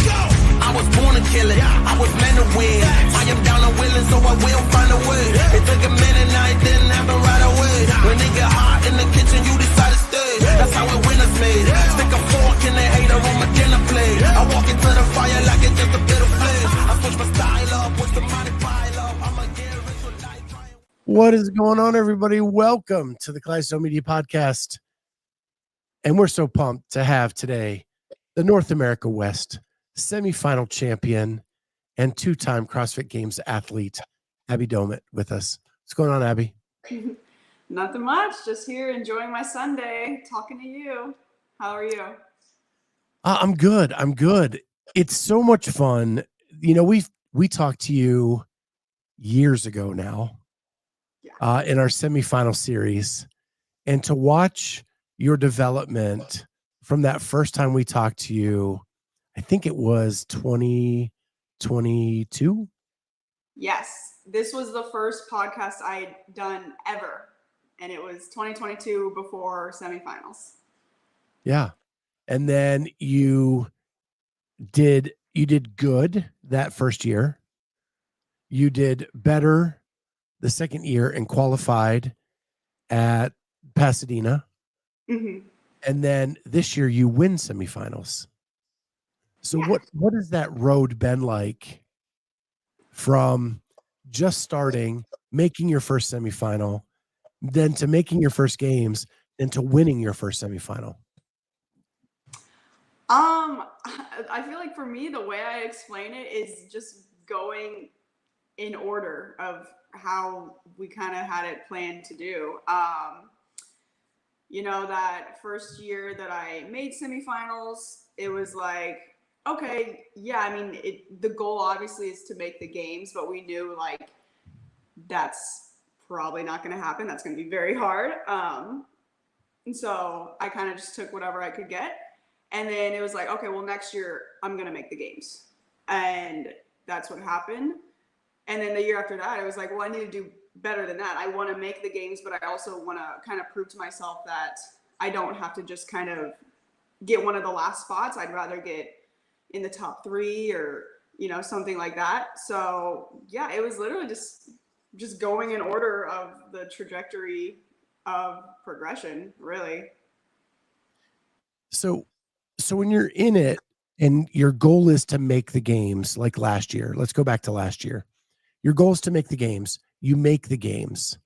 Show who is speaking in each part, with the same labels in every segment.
Speaker 1: I was born to kill it. I was meant to win. I am down and willing, so I will find a way. It took a minute, now it didn't happen right away. When it get hot in the kitchen, you decide to stay. That's how it winners made. Stick a fork in the hater on my dinner plate. I walk into the fire like it's just a bit of flame. I switch my style up, watch the money pile up. I'ma get rich with life.
Speaker 2: What is going on, everybody? Welcome to the CrossFit Media Podcast. And we're so pumped to have today the North America West semifinal champion and two-time CrossFit Games athlete, Abbie Domit, with us. What's going on, Abbie?
Speaker 3: Nothing much. Just here enjoying my Sunday, talking to you. How are you?
Speaker 2: I'm good. I'm good. It's so much fun. You know, we talked to you years ago now in our semifinal series, and to watch your development from that first time we talked to you, I think it was 2022.
Speaker 3: Yes, this was the first podcast I'd done ever, and it was 2022 before semifinals.
Speaker 2: Yeah. And then you did good that first year. You did better the second year and qualified at Pasadena.
Speaker 3: Mm-hmm.
Speaker 2: And then this year you win semifinals. So what has that road been like from just starting, making your first semifinal, then to making your first games, then to winning your first semifinal?
Speaker 3: I feel like for me, the way I explain it is just going in order of how we kind of had it planned to do. You know, that first year that I made semifinals, it was like, okay, yeah, I mean, the goal obviously is to make the games, but we knew like that's probably not going to happen. That's going to be very hard. And so I kind of just took whatever I could get. And then it was like, okay, well, next year I'm going to make the games. And that's what happened. And then the year after that, I was like, well, I need to do better than that. I want to make the games, but I also want to kind of prove to myself that I don't have to just kind of get one of the last spots. I'd rather get in the top 3 or, you know, something like that. So yeah, it was literally just going in order of the trajectory of progression, really.
Speaker 2: So when you're in it and your goal is to make the games, like last year, let's go back to last year. Your goal is to make the games. You make the games.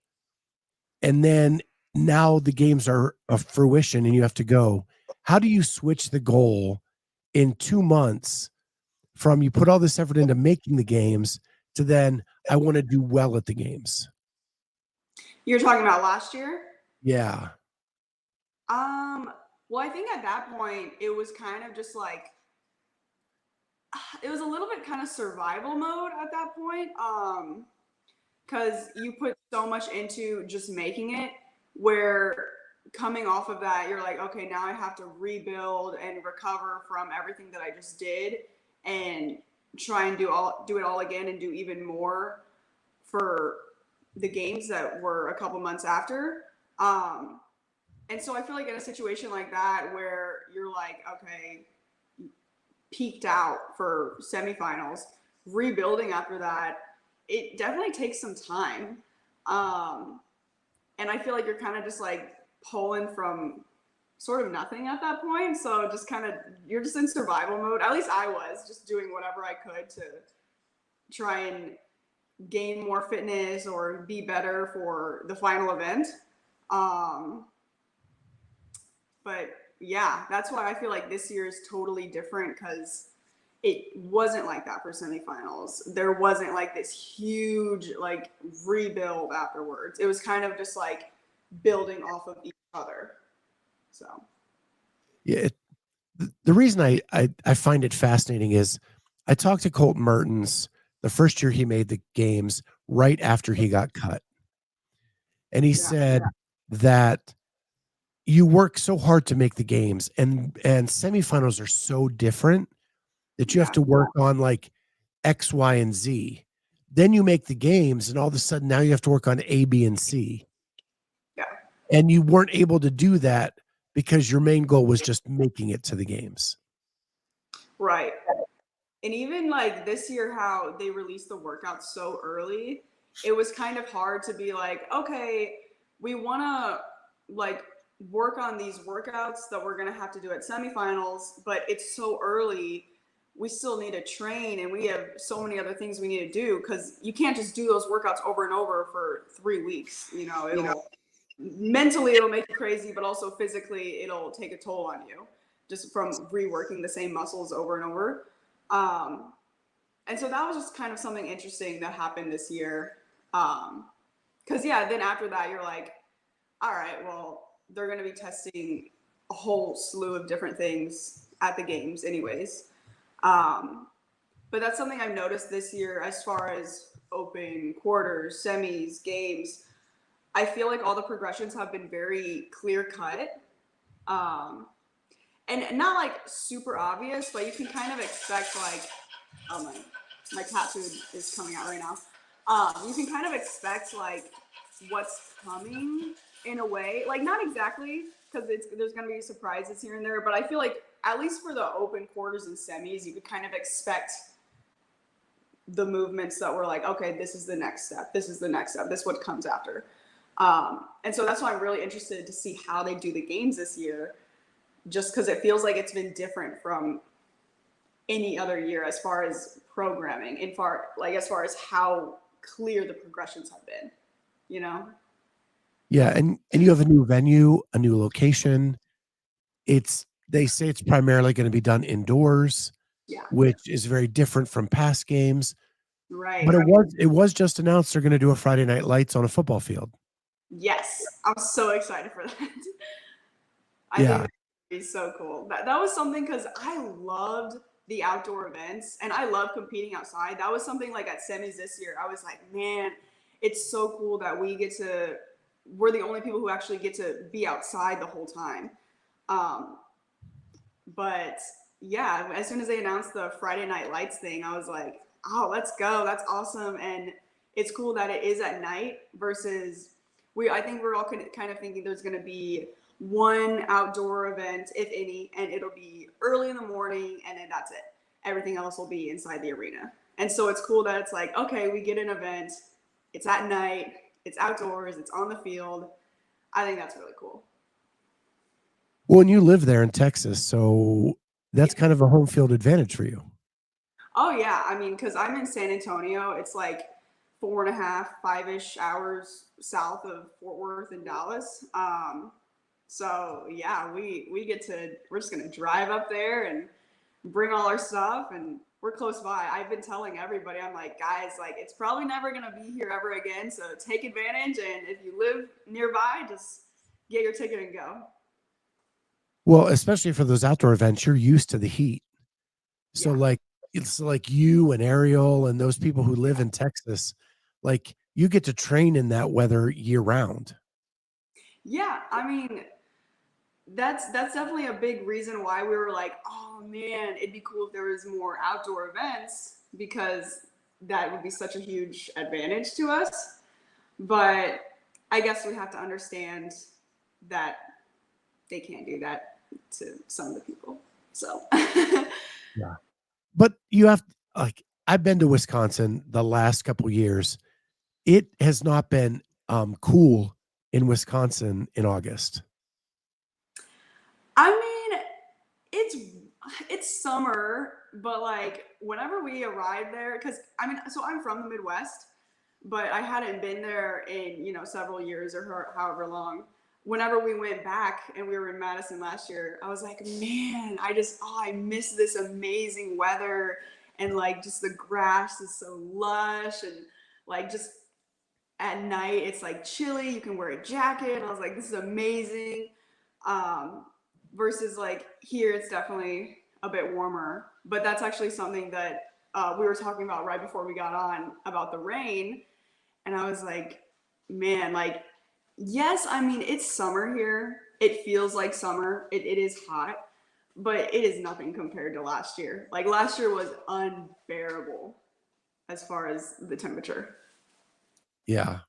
Speaker 2: And then now the games are a fruition and you have to go. How do you switch the goal in 2 months from you put all this effort into making the games to then I want to do well at the games?
Speaker 3: You're talking about last year?
Speaker 2: Yeah.
Speaker 3: Well, I think at that point it was kind of just like, it was a little bit kind of survival mode at that point. Because you put so much into just making it, where coming off of that, you're like, okay, now I have to rebuild and recover from everything that I just did and try and do it all again and do even more for the games that were a couple months after. And so I feel like in a situation like that where you're like, okay, peaked out for semifinals, rebuilding after that, it definitely takes some time. And I feel like you're kind of just like pulling from sort of nothing at that point. So just kind of, you're just in survival mode. At least I was just doing whatever I could to try and gain more fitness or be better for the final event. But yeah, that's why I feel like this year is totally different, because it wasn't like that for semifinals. There wasn't like this huge like rebuild afterwards. It was kind of just like building off of each other. So
Speaker 2: Yeah. The reason I find it fascinating is I talked to Colton Mertens the first year he made the games right after he got cut. And he said that you work so hard to make the games, and semifinals are so different that you have to work on like X, Y, and Z. Then you make the games, and all of a sudden now you have to work on A, B, and C.
Speaker 3: Yeah.
Speaker 2: And you weren't able to do that because your main goal was just making it to the games.
Speaker 3: Right. And even like this year, how they released the workouts so early, it was kind of hard to be like, okay, we want to like work on these workouts that we're going to have to do at semifinals, but it's so early. We still need to train and we have so many other things we need to do because you can't just do those workouts over and over for 3 weeks. You know, mentally it'll make you crazy, but also physically it'll take a toll on you just from reworking the same muscles over and over. And so that was just kind of something interesting that happened this year. Because then after that, you're like, all right, well, they're going to be testing a whole slew of different things at the games anyways. But that's something I've noticed this year as far as open, quarters, semis, games. I feel like all the progressions have been very clear cut. And not like super obvious, but you can kind of expect like, oh my cat food is coming out right now. You can kind of expect like what's coming in a way, like not exactly because there's going to be surprises here and there, but I feel like at least for the open, quarters, and semis, you could kind of expect the movements that were like, okay, this is the next step. This is the next step. This is what comes after. And so that's why I'm really interested to see how they do the games this year, just because it feels like it's been different from any other year as far as programming, as far as how clear the progressions have been, you know?
Speaker 2: Yeah, and you have a new venue, a new location. They say it's primarily going to be done indoors, which is very different from past games.
Speaker 3: Right.
Speaker 2: But it was just announced they're going to do a Friday Night Lights on a football field.
Speaker 3: Yes, I'm so excited for that. I think it's so cool. That was something because I loved the outdoor events and I love competing outside. That was something like at semis this year. I was like, man, it's so cool that we're the only people who actually get to be outside the whole time. But yeah, as soon as they announced the Friday Night Lights thing, I was like, oh, let's go. That's awesome. And it's cool that it is at night versus I think we're all kind of thinking there's going to be one outdoor event, if any, and it'll be early in the morning and then that's it. Everything else will be inside the arena. And so it's cool that it's like, okay, we get an event. It's at night. It's outdoors. It's on the field. I think that's really cool.
Speaker 2: Well, and you live there in Texas, so that's kind of a home field advantage for you.
Speaker 3: Oh, yeah. I mean, because I'm in San Antonio. It's like 4.5, 5-ish hours south of Fort Worth and Dallas. So, yeah, we're just going to drive up there and bring all our stuff, and we're close by. I've been telling everybody, I'm like, guys, like, it's probably never going to be here ever again, so take advantage, and if you live nearby, just get your ticket and go.
Speaker 2: Well, especially for those outdoor events, you're used to the heat. So like, it's like you and Ariel and those people who live in Texas, like you get to train in that weather year round.
Speaker 3: Yeah. I mean, that's definitely a big reason why we were like, oh man, it'd be cool if there was more outdoor events because that would be such a huge advantage to us. But I guess we have to understand that they can't do that to some of the people. So
Speaker 2: yeah. But you have like I've been to Wisconsin the last couple of years. It has not been cool in Wisconsin in August.
Speaker 3: I mean, it's summer, but like whenever we arrived there, because I mean, so I'm from the Midwest, but I hadn't been there in several years or however long. Whenever we went back and we were in Madison last year, I was like, man, I miss this amazing weather, and like just the grass is so lush, and like just at night it's like chilly, you can wear a jacket, and I was like, this is amazing. Versus like here, it's definitely a bit warmer, but that's actually something that we were talking about right before we got on about the rain. And I was like, man, like, yes, I mean, it's summer here. It feels like summer. It is hot, but it is nothing compared to last year. Like last year was unbearable as far as the temperature.
Speaker 2: Yeah.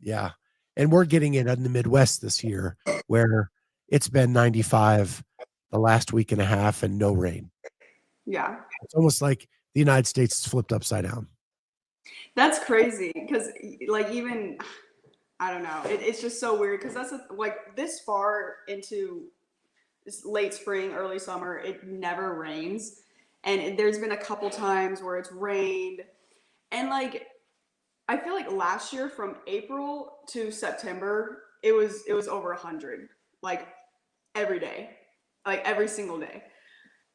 Speaker 2: Yeah. And we're getting it in the Midwest this year where it's been 95 the last week and a half and no rain.
Speaker 3: Yeah.
Speaker 2: It's almost like the United States is flipped upside down.
Speaker 3: That's crazy because, like, even I don't know, it's just so weird because like this far into this late spring, early summer, it never rains, and there's been a couple times where it's rained, and like I feel like last year from April to September, it was over 100, like every day, like every single day.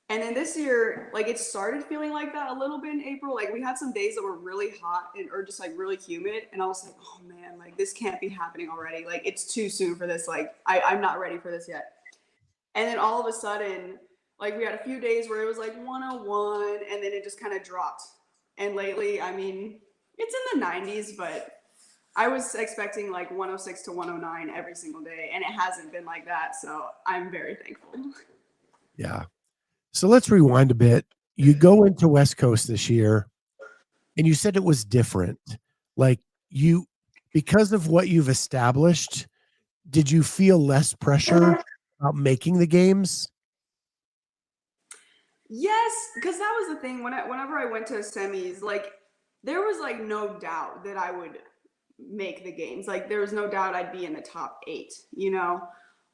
Speaker 3: And then this year, like it started feeling like that a little bit in April. Like we had some days that were really hot or just like really humid. And I was like, oh man, like this can't be happening already. Like it's too soon for this. Like I'm not ready for this yet. And then all of a sudden, like we had a few days where it was like 101 and then it just kind of dropped. And lately, I mean, it's in the 90s, but I was expecting like 106 to 109 every single day. And it hasn't been like that. So I'm very thankful.
Speaker 2: Yeah. So let's rewind a bit. You go into West Coast this year and you said it was different. Like because of what you've established, did you feel less pressure about making the games?
Speaker 3: Yes, because that was the thing. Whenever I went to semis, like there was like no doubt that I would make the games. Like there was no doubt I'd be in the top 8, you know?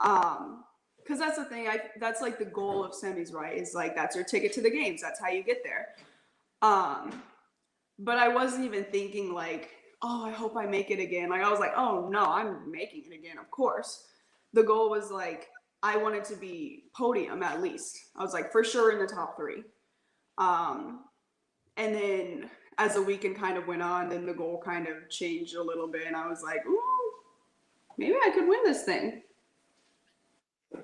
Speaker 3: Because that's the thing. That's like the goal of semis, right? Is like that's your ticket to the games. That's how you get there. But I wasn't even thinking like, oh, I hope I make it again. Like I was like, oh no, I'm making it again, of course. The goal was like I wanted to be podium at least. I was like for sure in the top 3. And then as the weekend kind of went on, then the goal kind of changed a little bit, and I was like, ooh, maybe I could win this thing.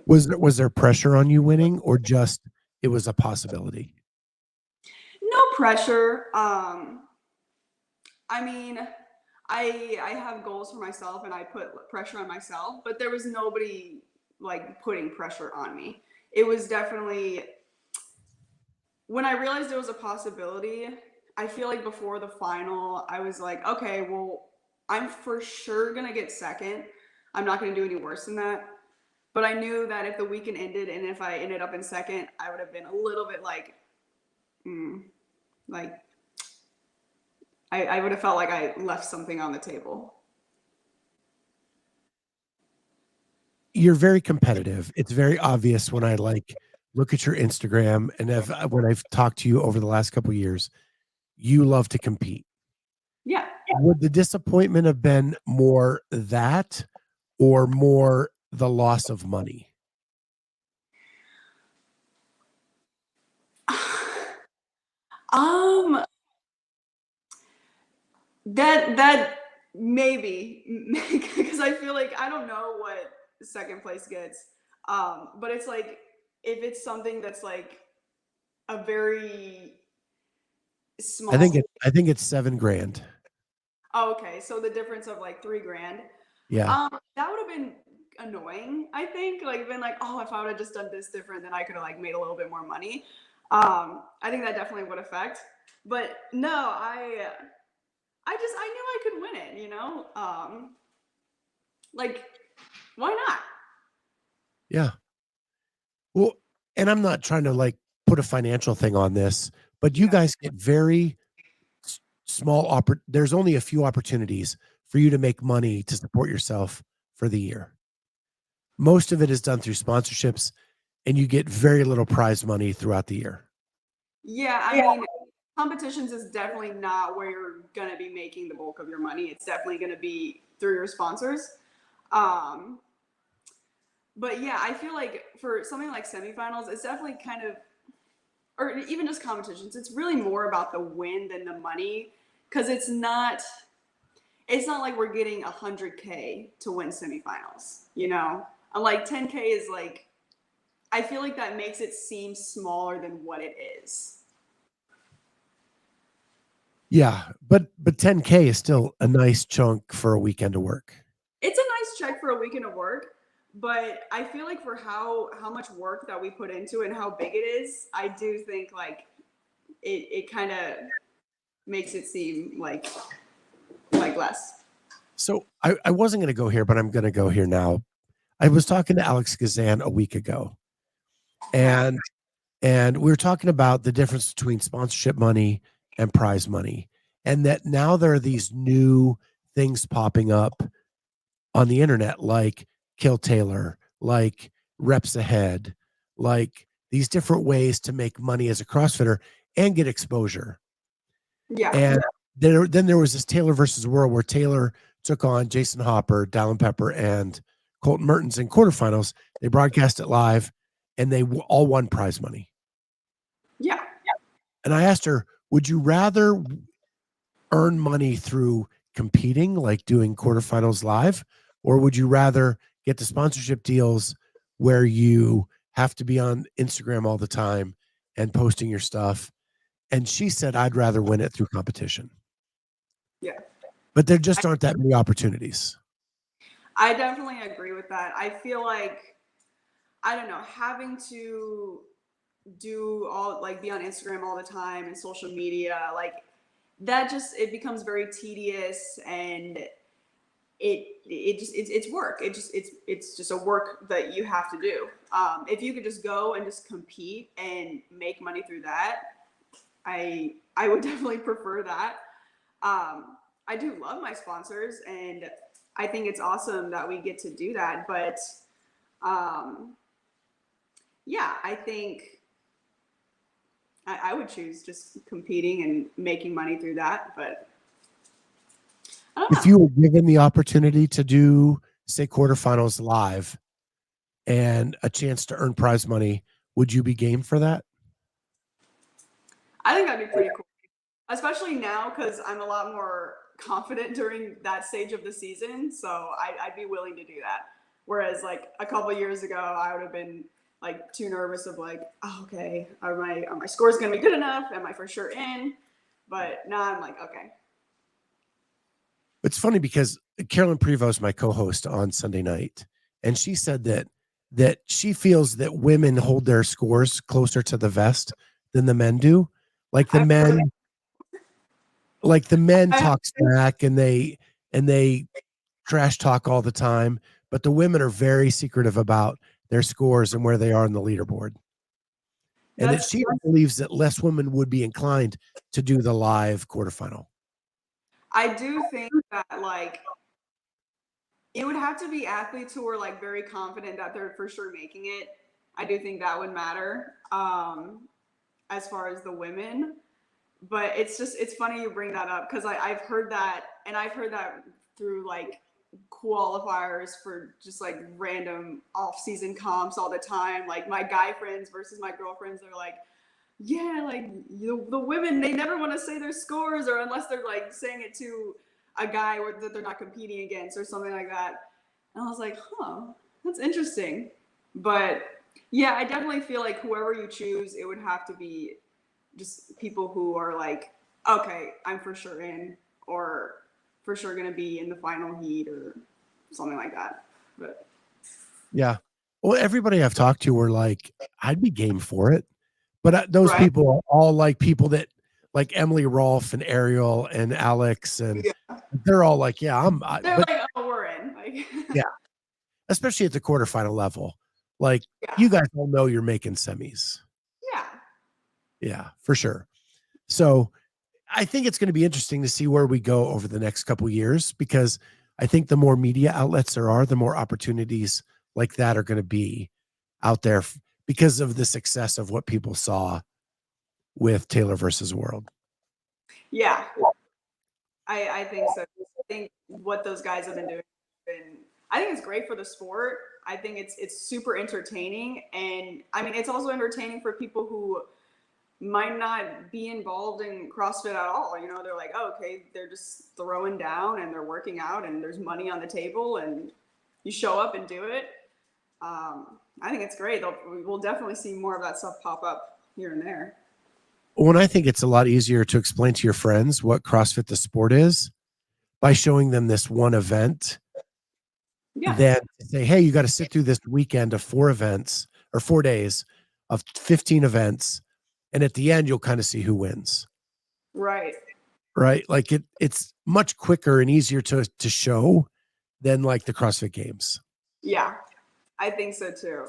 Speaker 2: Was there pressure on you winning, or just it was a possibility?
Speaker 3: No pressure. I mean, I have goals for myself and I put pressure on myself, but there was nobody like putting pressure on me. It was definitely when I realized it was a possibility, I feel like before the final, I was like, okay, well, I'm for sure gonna get second. I'm not gonna do any worse than that. But I knew that if the weekend ended and if I ended up in second, I would have been a little bit like, like I would have felt like I left something on the table.
Speaker 2: You're very competitive. It's very obvious when I look at your Instagram and when I've talked to you over the last couple of years, you love to compete.
Speaker 3: Yeah.
Speaker 2: Would the disappointment have been more that or more the loss of money?
Speaker 3: That maybe because I feel like I don't know what second place gets. But it's like if it's something that's like a very small.
Speaker 2: I think it's $7,000.
Speaker 3: Oh, okay. So the difference of like $3,000.
Speaker 2: Yeah.
Speaker 3: That would have been annoying, I think. Like been like, oh, if I would have just done this different, then I could have like made a little bit more money. I think that definitely would affect. But no, I knew I could win it, you know? Like, why not?
Speaker 2: Yeah. Well, and I'm not trying to put a financial thing on this, but you guys get very small there's only a few opportunities for you to make money to support yourself for the year. Most of it is done through sponsorships, and you get very little prize money throughout the year.
Speaker 3: Yeah, I mean, competitions is definitely not where you're going to be making the bulk of your money. It's definitely going to be through your sponsors. But yeah, I feel like for something like semifinals, it's definitely kind of, or even just competitions, it's really more about the win than the money. Because it's not like we're getting 100K to win semifinals, you know? And like 10K is like, I feel like that makes it seem smaller than what it is.
Speaker 2: Yeah, but 10K is still a nice chunk for a weekend of work.
Speaker 3: It's a nice check for a weekend of work, but I feel like for how much work that we put into it and how big it is, I do think like it kind of makes it seem like less.
Speaker 2: So I wasn't going to go here, but I'm going to go here now. I was talking to Alex Kazan a week ago, and And we were talking about the difference between sponsorship money and prize money, and that now there are these new things popping up on the internet, like Kill Taylor, like Reps Ahead, like these different ways to make money as a CrossFitter and get exposure.
Speaker 3: Yeah.
Speaker 2: And then there was this Taylor versus World where Taylor took on Jason Hopper, Dallin Pepper, and Colton Mertens in quarterfinals. They broadcast it live, and they all won prize money.
Speaker 3: Yeah.
Speaker 2: And I asked her, would you rather earn money through competing, like doing quarterfinals live, or would you rather get the sponsorship deals where you have to be on Instagram all the time and posting your stuff? And she said, I'd rather win it through competition.
Speaker 3: Yeah.
Speaker 2: But there just aren't that many opportunities.
Speaker 3: I definitely agree with that. I feel like, I don't know, having to do all, like, be on Instagram all the time and social media, like, that just, it becomes very tedious, and it's work. It's just a work that you have to do. If you could just go and just compete and make money through that, I would definitely prefer that. I do love my sponsors, and I think it's awesome that we get to do that. But yeah, I think I would choose just competing and making money through that. But I don't know.
Speaker 2: If you were given the opportunity to do, say, quarterfinals live and a chance to earn prize money, would you be game for that?
Speaker 3: I think that'd be pretty cool, especially now because I'm a lot more confident during that stage of the season. So I'd be willing to do that. Whereas like a couple years ago, I would have been like too nervous of like, oh, okay, are my scores gonna be good enough? Am I for sure in? But now I'm like, okay.
Speaker 2: It's funny because Carolyn Prevost, my co-host on Sunday night, and she said that she feels that women hold their scores closer to the vest than the men do. Like the men talk smack and they trash talk all the time, but the women are very secretive about their scores and where they are on the leaderboard. And that she believes that less women would be inclined to do the live quarterfinal.
Speaker 3: I do think that like it would have to be athletes who are like very confident that they're for sure making it. I do think that would matter as far as the women. But it's funny you bring that up because I've heard that, and I've heard that through like qualifiers for just like random off-season comps all the time. Like my guy friends versus my girlfriends are like, yeah, like the women, they never want to say their scores, or unless they're like saying it to a guy that they're not competing against or something like that. And I was like, huh, that's interesting. But yeah, I definitely feel like whoever you choose, it would have to be just people who are like, okay, I'm for sure in, or for sure going to be in the final heat or something like that. But
Speaker 2: yeah. Well, everybody I've talked to were like, I'd be game for it. But those people are all like people that like Emily Rolfe and Ariel and Alex, and they're all like, yeah,
Speaker 3: they're like, oh, we're in. Like,
Speaker 2: yeah, especially at the quarterfinal level. Like you guys all know you're making semis. Yeah, for sure. So I think it's going to be interesting to see where we go over the next couple of years, because I think the more media outlets there are, the more opportunities like that are going to be out there because of the success of what people saw with Taylor versus World.
Speaker 3: Yeah, I think so. I think what those guys have been doing, I think it's great for the sport. I think it's super entertaining, and I mean it's also entertaining for people who might not be involved in CrossFit at all. You know, they're like, oh, okay, they're just throwing down and they're working out and there's money on the table and you show up and do it. I think it's great. We'll definitely see more of that stuff pop up here and there.
Speaker 2: When I think it's a lot easier to explain to your friends what CrossFit the sport is by showing them this one event than to say, hey, you got to sit through this weekend of 4 events or 4 days of 15 events. And at the end, you'll kind of see who wins.
Speaker 3: Right.
Speaker 2: Like it's much quicker and easier to show than like the CrossFit Games.
Speaker 3: Yeah, I think so too.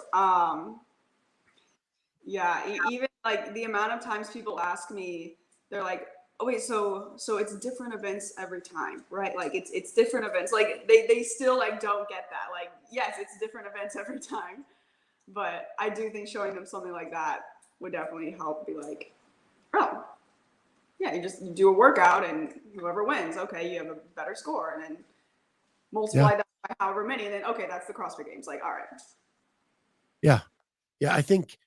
Speaker 3: Yeah, even like the amount of times people ask me, they're like, "Oh wait, so it's different events every time, right? Like it's different events." Like they still like don't get that. Like, yes, it's different events every time, but I do think showing them something like that would definitely help be like, "Oh, yeah, you do a workout and whoever wins, okay, you have a better score." And then
Speaker 2: Yeah.
Speaker 3: multiply that by however many, and then okay, that's the CrossFit Games. Like, all right.
Speaker 2: Yeah. Yeah. I think,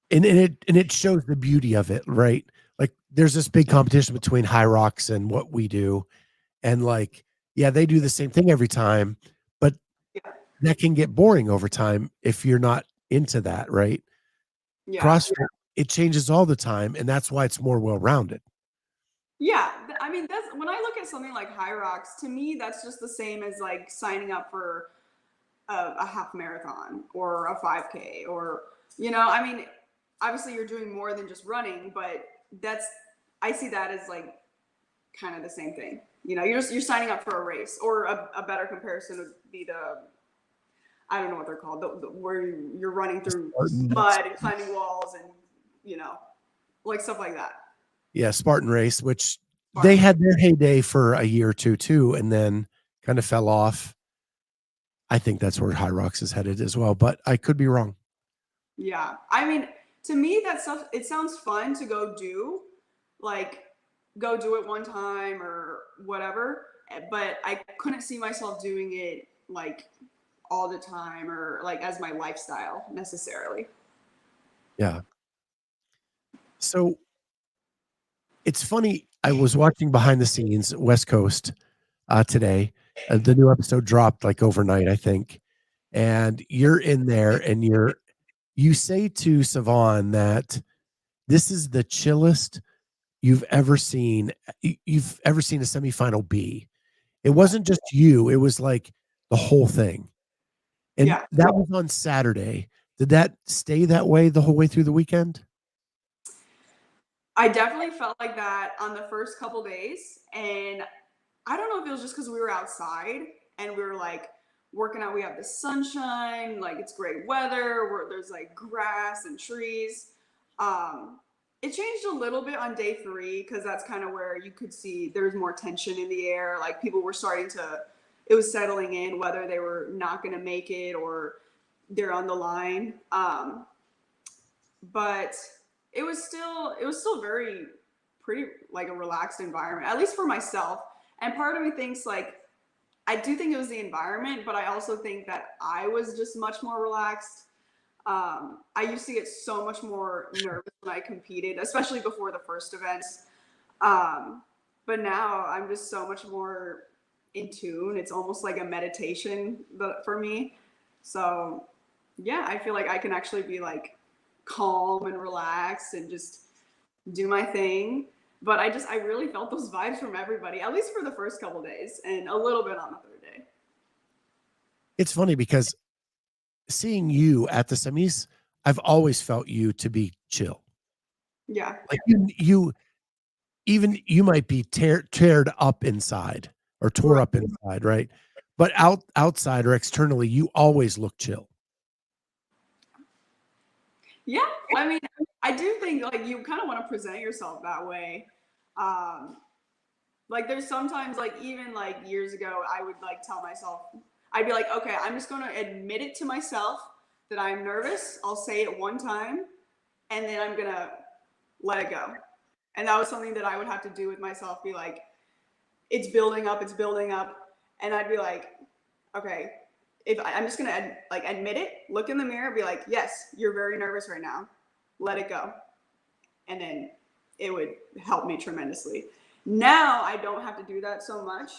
Speaker 2: and it shows the beauty of it, right? Like there's this big competition between High Rocks and what we do. And like, yeah, they do the same thing every time, but
Speaker 3: Yeah.
Speaker 2: that can get boring over time if you're not into that, right?
Speaker 3: Yeah.
Speaker 2: CrossFit, it changes all the time, and that's why it's more well-rounded.
Speaker 3: Yeah, I mean that's when I look at something like High Rocks, to me that's just the same as like signing up for a half marathon or a 5K or I mean, obviously you're doing more than just running, but that's I see that as like kind of the same thing. You're signing up for a race, or a better comparison would be the I don't know what they're called, where you're running through
Speaker 2: Spartan,
Speaker 3: mud and climbing walls and you know like stuff like that.
Speaker 2: yeah, Spartan Race, which they
Speaker 3: Spartan.
Speaker 2: had their heyday for a year or two too, and then kind of fell off. I think that's where High Rocks is headed as well, but I could be wrong.
Speaker 3: Yeah. I mean, to me, that stuff, it sounds fun to go do, like, go do it one time or whatever. But I couldn't see myself doing it, like, all the time or, like, as my lifestyle necessarily.
Speaker 2: Yeah. So it's funny. I was watching behind the scenes West Coast today. The new episode dropped like overnight, I think. And you're in there, and you say to Savon that this is the chillest you've ever seen. You've ever seen a semifinal be. It
Speaker 3: Yeah.
Speaker 2: wasn't just you; it was like the whole thing. And
Speaker 3: Yeah.
Speaker 2: that was on Saturday. Did that stay that way the whole way through the weekend?
Speaker 3: I definitely felt like that on the first couple days. And I don't know if it was just because we were outside and we were like working out. We have the sunshine, like it's great weather, where there's like grass and trees. Um, it changed a little bit on day 3 because that's kind of where you could see there was more tension in the air. Like people were starting to, it was settling in whether they were not going to make it or they're on the line. But it was still very pretty like a relaxed environment, at least for myself. And part of me thinks like I do think it was the environment, but I also think that I was just much more relaxed. I used to get so much more nervous when I competed, especially before the first events. But now I'm just so much more in tune. It's almost like a meditation for me. So yeah, I feel like I can actually be like calm and relaxed and just do my thing. But I really felt those vibes from everybody, at least for the first couple days, and a little bit on the third day.
Speaker 2: It's funny because seeing you at the semis, I've always felt you to be chill.
Speaker 3: Yeah.
Speaker 2: Like you even you might be teared up inside or tore
Speaker 3: Right.
Speaker 2: up inside, right? But outside or externally, you always look chill.
Speaker 3: Yeah. I mean, I do think like you kind of want to present yourself that way. Um, like there's sometimes like even like years ago, I would like tell myself, I'd be like, okay, I'm just going to admit it to myself that I'm nervous. I'll say it one time and then I'm going to let it go. And that was something that I would have to do with myself, be like, it's building up, it's building up. And I'd be like, okay, if I'm just gonna like admit it, look in the mirror, be like, yes, you're very nervous right now. Let it go. And then it would help me tremendously. Now I don't have to do that so much.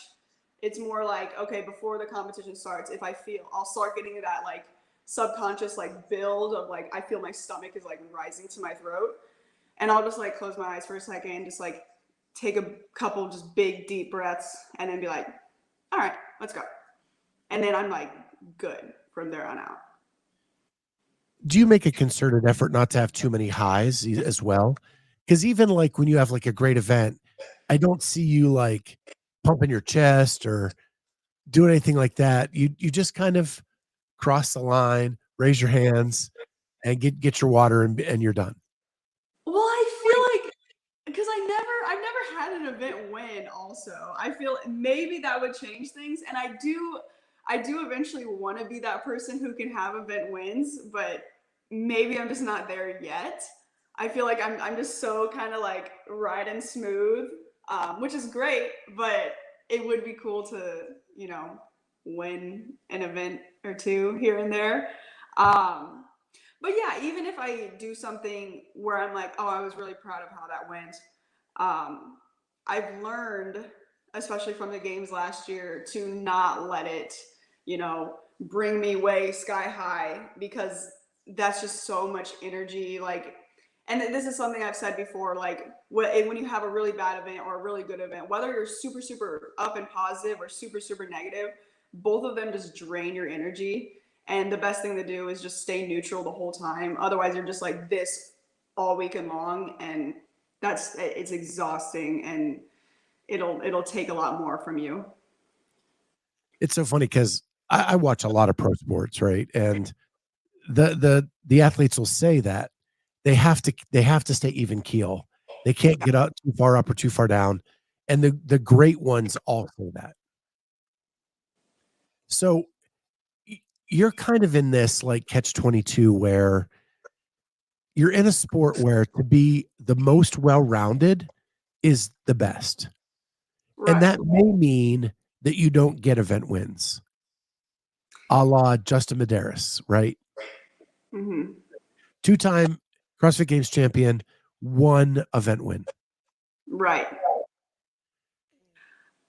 Speaker 3: It's more like, okay, before the competition starts, if I feel, I'll start getting that like subconscious like build of like, I feel my stomach is like rising to my throat. And I'll just like close my eyes for a second and just like take a couple just big deep breaths and then be like, all right, let's go. And then I'm like good from there on out.
Speaker 2: Do you make a concerted effort not to have too many highs as well? Because even like when you have like a great event, I don't see you like pumping your chest or doing anything like that. You just kind of cross the line, raise your hands, and get your water and you're done.
Speaker 3: Well, I feel like because I've never had an event win also. I feel maybe that would change things. And I do eventually want to be that person who can have event wins, but maybe I'm just not there yet. I feel like I'm just so kind of like riding smooth, which is great, but it would be cool to, win an event or two here and there. Um, but yeah, even if I do something where I'm like, oh, I was really proud of how that went, um, I've learned, especially from the games last year, to not let it, bring me way sky high because that's just so much energy. Like, and this is something I've said before, like when you have a really bad event or a really good event, whether you're super, super up and positive or super, super negative, both of them just drain your energy. And the best thing to do is just stay neutral the whole time. Otherwise, you're just like this all weekend long, and it's exhausting, and it'll take a lot more from you.
Speaker 2: It's so funny because I watch a lot of pro sports, right? And the athletes will say that they have to stay even keel. They can't get out too far up or too far down. And the great ones all say that. So you're kind of in this like catch-22 where you're in a sport where to be the most well-rounded is the best.
Speaker 3: Right.
Speaker 2: And that may mean that you don't get event wins, a la Justin Medeiros, right?
Speaker 3: Mm-hmm.
Speaker 2: Two-time CrossFit Games champion, one event win.
Speaker 3: Right.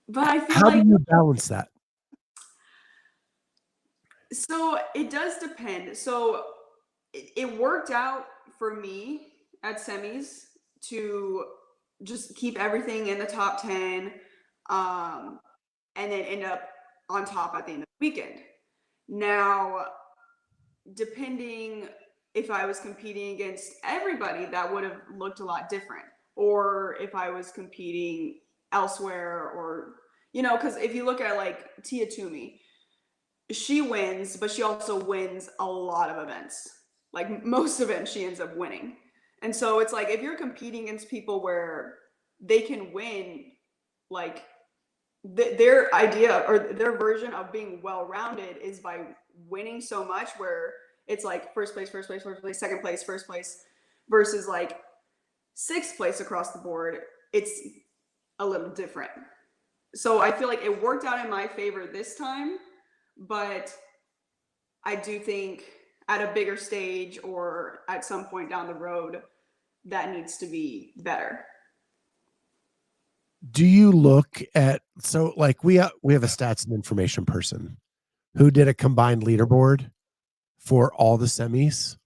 Speaker 3: But I feel
Speaker 2: How
Speaker 3: like
Speaker 2: do you balance that?
Speaker 3: so it does depend. So it worked out for me at semis to just keep everything in the top 10, and then end up on top at the end of the weekend. Now, depending if I was competing against everybody, that would have looked a lot different. Or if I was competing elsewhere, or, because if you look at like Tia Toomey, she wins, but she also wins a lot of events. Like most events, she ends up winning. And so it's like if you're competing against people where they can win, like their idea or their version of being well-rounded is by winning so much, where it's like first place, second place, first place, versus like sixth place across the board. It's a little different. So I feel like it worked out in my favor this time, but I do think at a bigger stage or at some point down the road, that needs to be better.
Speaker 2: Do you look at, so like we have a stats and information person who did a combined leaderboard for all the semis.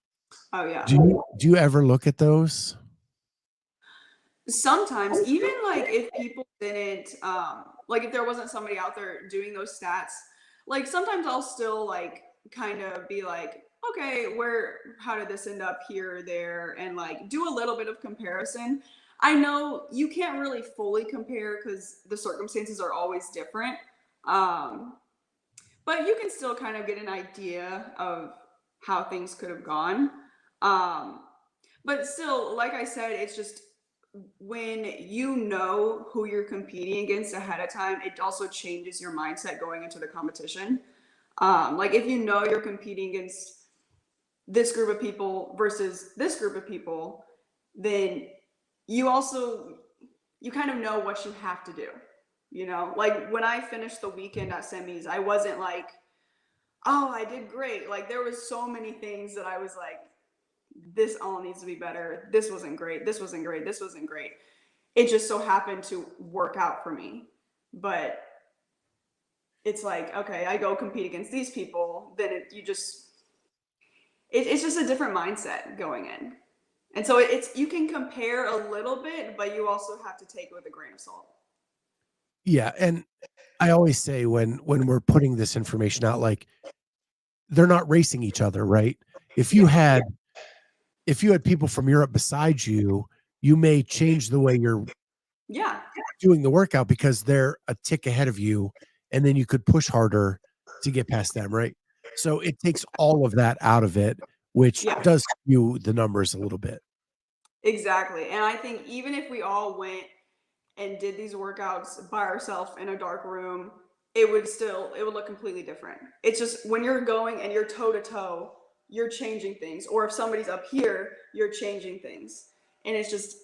Speaker 3: Oh yeah.
Speaker 2: Do you ever look at those?
Speaker 3: Sometimes, even like if people didn't, like if there wasn't somebody out there doing those stats, like sometimes I'll still like kind of be like, okay, how did this end up here or there, and like do a little bit of comparison. I know you can't really fully compare because the circumstances are always different, but you can still kind of get an idea of how things could have gone. But still, like I said, it's just when you know who you're competing against ahead of time, it also changes your mindset going into the competition. Like if you know you're competing against this group of people versus this group of people, then you kind of know what you have to do. Like when I finished the weekend at semis, I wasn't like, oh, I did great. Like there was so many things that I was like, this all needs to be better. This wasn't great. This wasn't great. This wasn't great. It just so happened to work out for me. But it's like, okay, I go compete against these people, then it's just a different mindset going in. And so you can compare a little bit, but you also have to take it with a grain of salt.
Speaker 2: Yeah. And I always say when we're putting this information out, like they're not racing each other, right? If you had people from Europe beside you, you may change the way you're doing the workout because they're a tick ahead of you, and then you could push harder to get past them, right? So it takes all of that out of it which
Speaker 3: Yeah.
Speaker 2: does skew the numbers a little bit.
Speaker 3: Exactly. And I think even if we all went and did these workouts by ourselves in a dark room, it would look completely different. It's just when you're going and you're toe to toe, you're changing things. Or if somebody's up here, you're changing things. And it's just,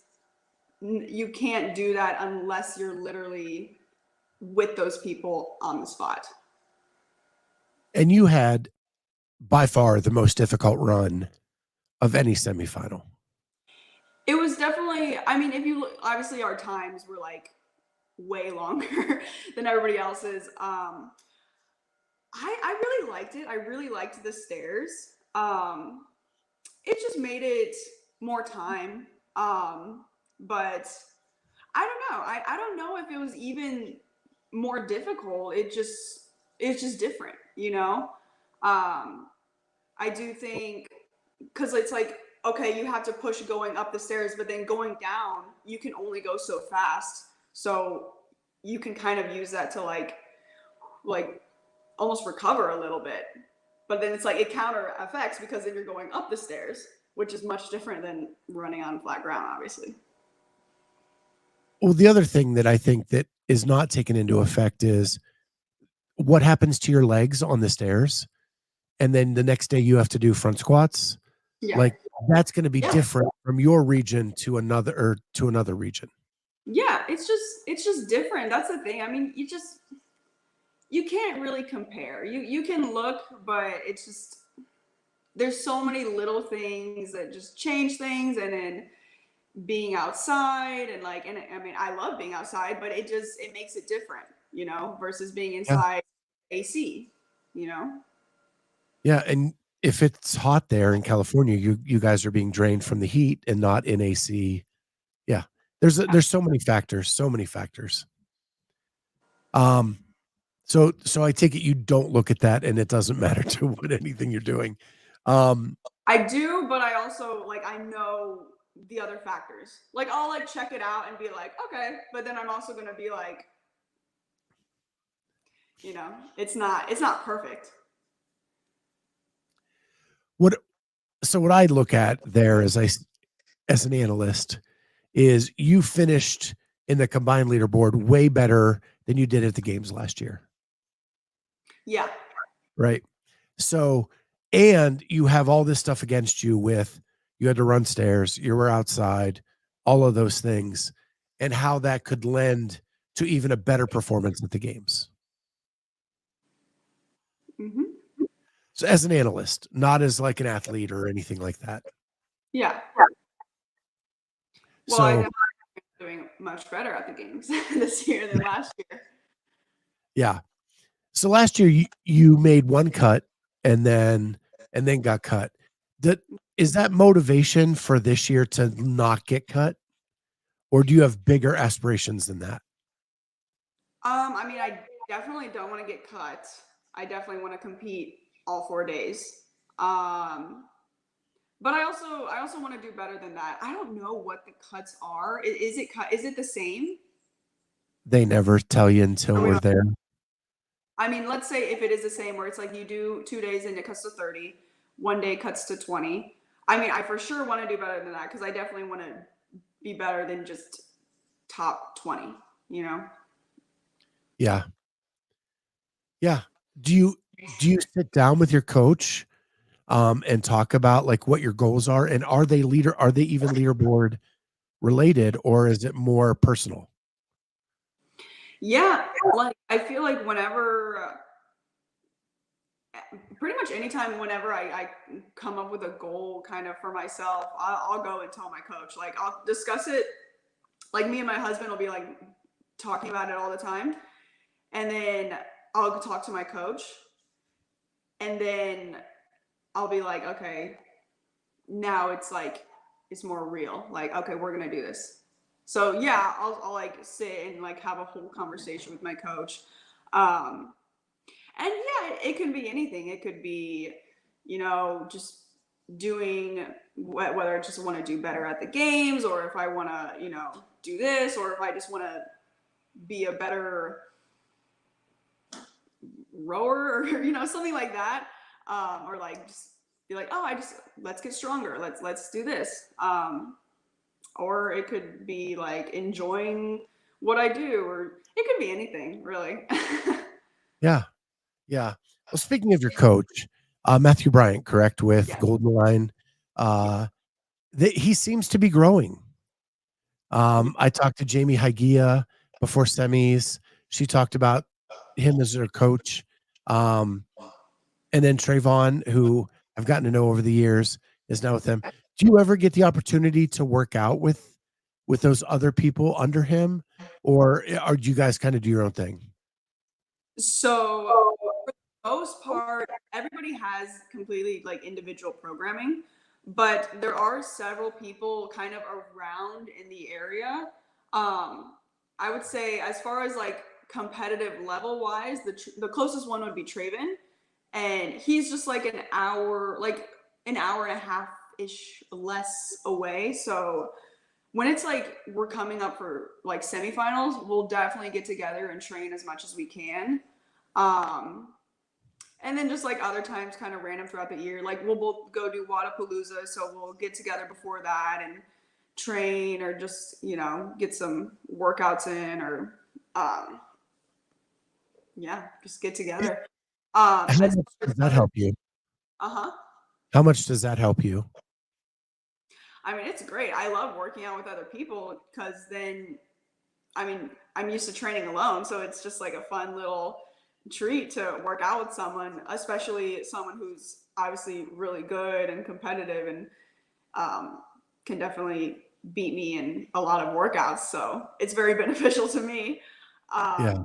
Speaker 3: you can't do that unless you're literally with those people on the spot.
Speaker 2: And you had by far the most difficult run of any semifinal.
Speaker 3: It was definitely, I mean, if you look, obviously our times were like way longer than everybody else's. I really liked it. I really liked the stairs. It just made it more time. But I don't know. I don't know if it was even more difficult. It's just different, you know? I do think because it's like, okay, you have to push going up the stairs, but then going down, you can only go so fast. So you can kind of use that to like almost recover a little bit. But then it's like it counter effects because then you're going up the stairs, which is much different than running on flat ground, obviously.
Speaker 2: Well, the other thing that I think that is not taken into effect is what happens to your legs on the stairs. And then the next day you have to do front squats.
Speaker 3: Yeah.
Speaker 2: Like that's going to be
Speaker 3: Yeah.
Speaker 2: different from your region to another region.
Speaker 3: Yeah, it's just different. That's the thing. I mean, you can't really compare. You can look, but it's just there's so many little things that just change things, and then being outside and I mean I love being outside, but it makes it different, you know, versus being
Speaker 2: Yeah.
Speaker 3: inside AC, you know.
Speaker 2: Yeah. And if it's hot there in California, you guys are being drained from the heat and not in AC. Yeah. There's so many factors, so many factors. So I take it you don't look at that and it doesn't matter to what anything you're doing.
Speaker 3: I do, but I also I know the other factors. Like I'll check it out and be like, okay, but then I'm also gonna be like, you know, it's not perfect.
Speaker 2: what what I look at there as an analyst is you finished in the combined leaderboard way better than you did at the games last year.
Speaker 3: Yeah.
Speaker 2: Right. So, and you have all this stuff against you with you had to run stairs, you were outside, all of those things, and how that could lend to even a better performance at the games.
Speaker 3: Mm-hmm.
Speaker 2: So, as an analyst, not as like an athlete or anything like that.
Speaker 3: Yeah. Well, I
Speaker 2: So,
Speaker 3: definitely am doing much better at the games this year than last year.
Speaker 2: yeah. So last year you made one cut and then got cut. Is that motivation for this year to not get cut? Or do you have bigger aspirations than that?
Speaker 3: I mean, I definitely don't want to get cut. I definitely want to compete all 4 days. But I also want to do better than that. I don't know what the cuts are. Is it cut? Is it the same?
Speaker 2: They never tell you until we're there.
Speaker 3: I mean, let's say if it is the same, where it's like you do 2 days and it cuts to 30, 1 day cuts to 20. I mean, I for sure want to do better than that because I definitely want to be better than just top 20, you know?
Speaker 2: Yeah. Yeah. Do you sit down with your coach and talk about like what your goals are, and are they even leaderboard related, or is it more personal?
Speaker 3: Yeah, like I feel like whenever pretty much anytime whenever I come up with a goal kind of for myself, I'll go and tell my coach. Like I'll discuss it. Like me and my husband will be like talking about it all the time. And then I'll talk to my coach. And then I'll be like, okay, now it's more real. Like, okay, we're gonna do this. So yeah, I'll like sit and like have a whole conversation with my coach. And yeah, it can be anything. It could be, you know, just doing whether I just want to do better at the games, or if I want to, you know, do this, or if I just want to be a better rower, or you know, something like that, or like just be like, oh, let's get stronger. Let's do this. Or it could be like enjoying what I do, or it could be anything really.
Speaker 2: Yeah. Yeah. Well, speaking of your coach, Matthew Bryant, correct, with
Speaker 3: Yes.
Speaker 2: Golden Line, uh, he seems to be growing. I talked to Jamie Hygia before semis. She talked about him as her coach. And then Trayvon, who I've gotten to know over the years, is now with them. Do you ever get the opportunity to work out with those other people under him, or do you guys kind of do your own thing?
Speaker 3: So for the most part, everybody has completely like individual programming, but there are several people kind of around in the area. I would say as far as like competitive level wise, the closest one would be Traven, and he's just like an hour and a half ish less away. So when it's like we're coming up for like semifinals, we'll definitely get together and train as much as we can. Um, and then just like other times, kind of random throughout the year, like we'll both go do Wadapalooza, so we'll get together before that and train, or just get some workouts in, or um, yeah, just get together.
Speaker 2: How
Speaker 3: As
Speaker 2: much
Speaker 3: far
Speaker 2: does
Speaker 3: as
Speaker 2: that
Speaker 3: other,
Speaker 2: help you?
Speaker 3: uh-huh.
Speaker 2: How much does that help you?
Speaker 3: I mean, it's great. I love working out with other people because then, I mean, I'm used to training alone, so it's just like a fun little treat to work out with someone, especially someone who's obviously really good and competitive, and um, can definitely beat me in a lot of workouts. So it's very beneficial to me.
Speaker 2: Yeah.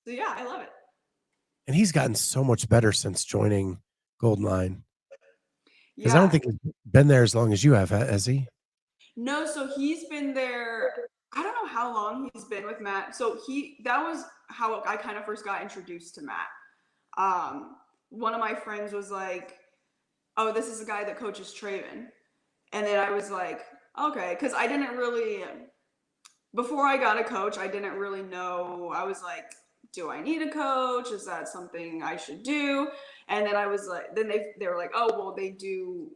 Speaker 3: So yeah, I love it.
Speaker 2: And he's gotten so much better since joining Golden Line, because I don't
Speaker 3: Yeah.
Speaker 2: think he's been there as long as you have, has he?
Speaker 3: No, so he's been there. I don't know how long he's been with Matt. So that was how I kind of first got introduced to Matt. Um, One of my friends was like, "Oh, this is the guy that coaches Traven," and then I was like, "Okay," because I didn't really, before I got a coach, I didn't really know. I was like, "Do I need a coach? Is that something I should do?" And then I was like, then they were like, "Oh, well, they do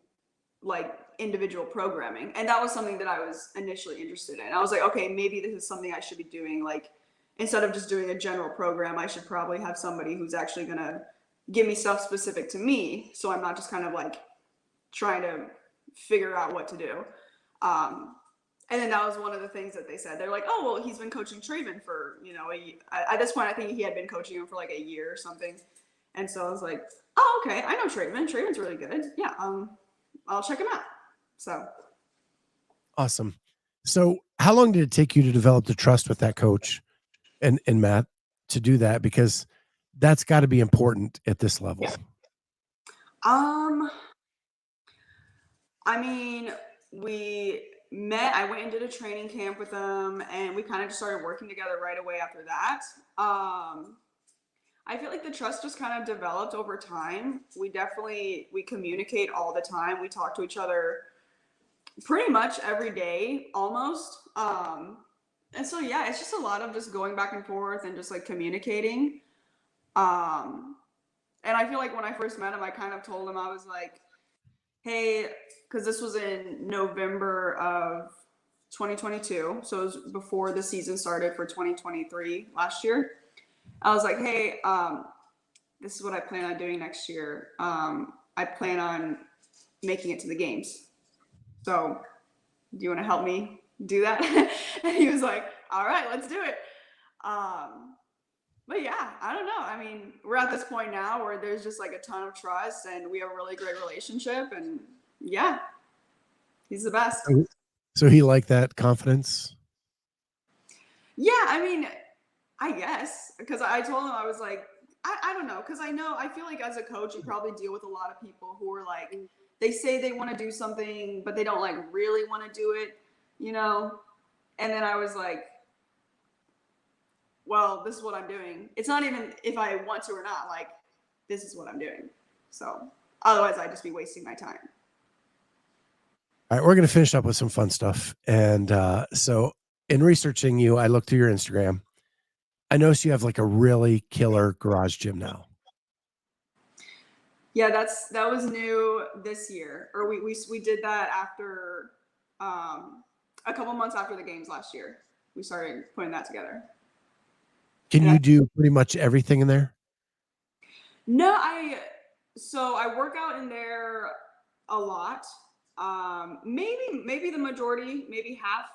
Speaker 3: like individual programming," and that was something that I was initially interested in. I was like, okay, maybe this is something I should be doing. Like, instead of just doing a general program, I should probably have somebody who's actually gonna give me stuff specific to me, so I'm not just kind of like trying to figure out what to do. um, and then that was one of the things that they said. They're like, oh, well, he's been coaching Traven for at this point I think he had been coaching him for like a year or something. And so I was like, oh, okay, I know Traven. Traven's really good. Yeah, I'll check him out. So
Speaker 2: Awesome. So how long did it take you to develop the trust with that coach and Matt to do that? Because that's got to be important at this level.
Speaker 3: um I mean, we met, I went and did a training camp with them, and we kind of just started working together right away after that. I feel like the trust just kind of developed over time. We communicate all the time. We talk to each other pretty much every day almost. And so yeah, it's just a lot of just going back and forth and just like communicating. Um and I feel like when I first met him, I kind of told him, I was like, hey, because this was in November of 2022, so it was before the season started for 2023 last year. I was like, hey, this is what I plan on doing next year. I plan on making it to the games. So do you want to help me do that? And he was like, all right, let's do it. But yeah, I don't know. I mean, we're at this point now where there's just like a ton of trust, and we have a really great relationship, and yeah, he's the best.
Speaker 2: So he liked that confidence.
Speaker 3: Yeah, I mean, I guess, because I told him, I was like, I don't know, because I feel like as a coach, you probably deal with a lot of people who are like, they say they want to do something, but they don't like really want to do it, you know? And then I was like, well, this is what I'm doing. It's not even if I want to or not, like, this is what I'm doing. So otherwise, I'd just be wasting my time.
Speaker 2: All right, we're going to finish up with some fun stuff. And so in researching you, I looked through your Instagram. I noticed you have like a really killer garage gym now.
Speaker 3: Yeah, that was new this year, or we did that after a couple months after the games last year. We started putting that together.
Speaker 2: Can
Speaker 3: And
Speaker 2: you do pretty much everything in there?
Speaker 3: no, so I work out in there a lot. Maybe the majority, maybe half.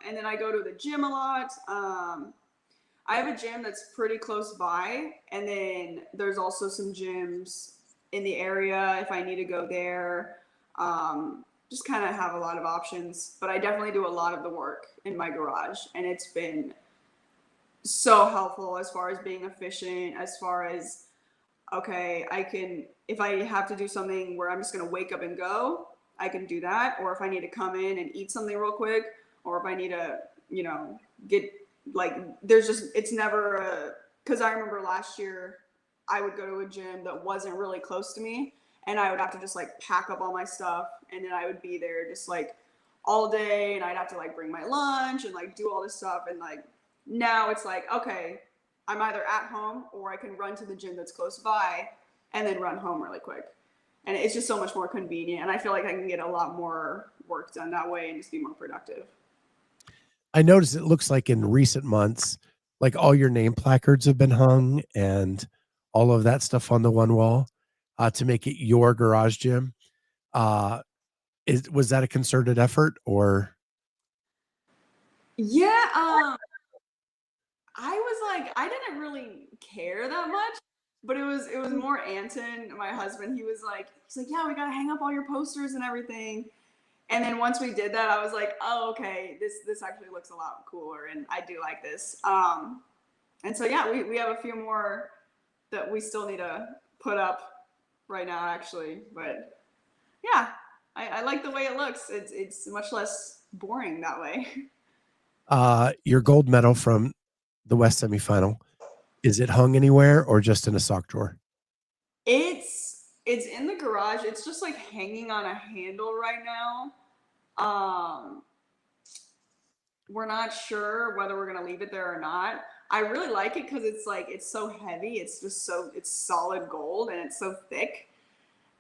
Speaker 3: And then I go to the gym a lot. I have a gym that's pretty close by, and then there's also some gyms in the area if I need to go there. Just kind of have a lot of options, but I definitely do a lot of the work in my garage, and it's been so helpful as far as being efficient, as far as okay, I can, if I have to do something where I'm just going to wake up and go, I can do that. Or if I need to come in and eat something real quick, or if I need to, get like, there's just, it's never because I remember last year I would go to a gym that wasn't really close to me, and I would have to just like pack up all my stuff, and then I would be there just like all day, and I'd have to like bring my lunch and like do all this stuff. And like now it's like, okay, I'm either at home or I can run to the gym that's close by and then run home really quick. And it's just so much more convenient. And I feel like I can get a lot more work done that way and just be more productive.
Speaker 2: I noticed it looks like in recent months, like all your name placards have been hung and all of that stuff on the one wall to make it your garage gym. Was that a concerted effort or?
Speaker 3: Yeah, I was like, I didn't really care that much, but it was more Anton, my husband. He's like, yeah, we gotta hang up all your posters and everything. And then once we did that, I was like, oh, okay, this actually looks a lot cooler, and I do like this. And so yeah, we have a few more that we still need to put up right now, actually. But yeah, I like the way it looks. It's much less boring that way.
Speaker 2: Your gold medal from the West semifinal, is it hung anywhere or just in a sock drawer?
Speaker 3: It's in the garage. It's just like hanging on a handle right now. Um, we're not sure whether we're gonna leave it there or not. I really like it because it's so heavy. It's solid gold and it's so thick.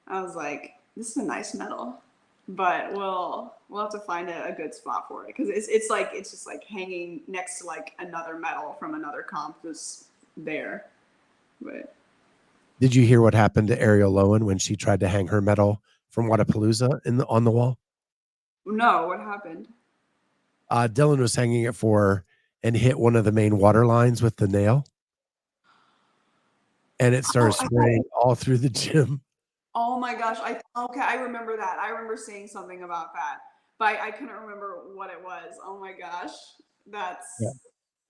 Speaker 3: I was like, this is a nice medal, but we'll have to find a good spot for it because it's just like hanging next to like another medal from another comp just there. But
Speaker 2: Did you hear what happened to Ariel Lowen when she tried to hang her medal from Wadapalooza on the wall?
Speaker 3: no, what happened?
Speaker 2: Dylan was hanging it for her and hit one of the main water lines with the nail, and it started spraying all through the gym.
Speaker 3: Oh my gosh! I remember that. I remember seeing something about that, but I couldn't remember what it was. Oh my gosh, that's
Speaker 2: Yeah.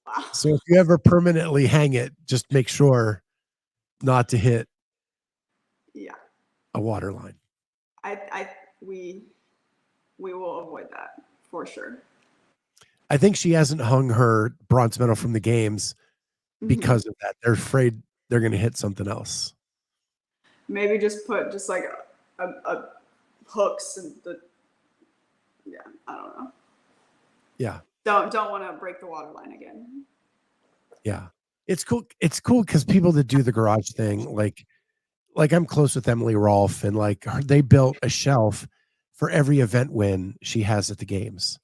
Speaker 3: wow.
Speaker 2: So if you ever permanently hang it, just make sure not to hit
Speaker 3: Yeah,
Speaker 2: a water line.
Speaker 3: I we will avoid that for sure.
Speaker 2: I think she hasn't hung her bronze medal from the games because of that. They're afraid they're going to hit something else.
Speaker 3: Maybe just put just like a hooks and yeah. I don't know.
Speaker 2: Yeah.
Speaker 3: Don't want to break the water line again.
Speaker 2: Yeah. It's cool. It's cool because people that do the garage thing, like I'm close with Emily Rolfe, and they built a shelf for every event win she has at the games.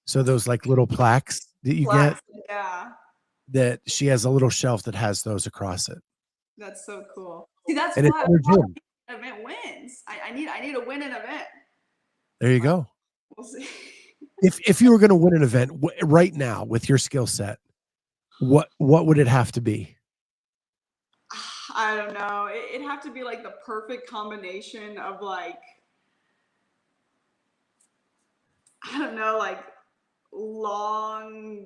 Speaker 2: So those like little plaques that you get,
Speaker 3: Yeah.
Speaker 2: that she has a little shelf that has those across it.
Speaker 3: That's so cool. See, that's
Speaker 2: And it's
Speaker 3: why
Speaker 2: in her gym.
Speaker 3: event wins. I need to win an event.
Speaker 2: There you go.
Speaker 3: We'll see.
Speaker 2: If you were going to win an event right now with your skill set, what would it have to be?
Speaker 3: I don't know. It'd have to be like the perfect combination of like, I don't know, like long,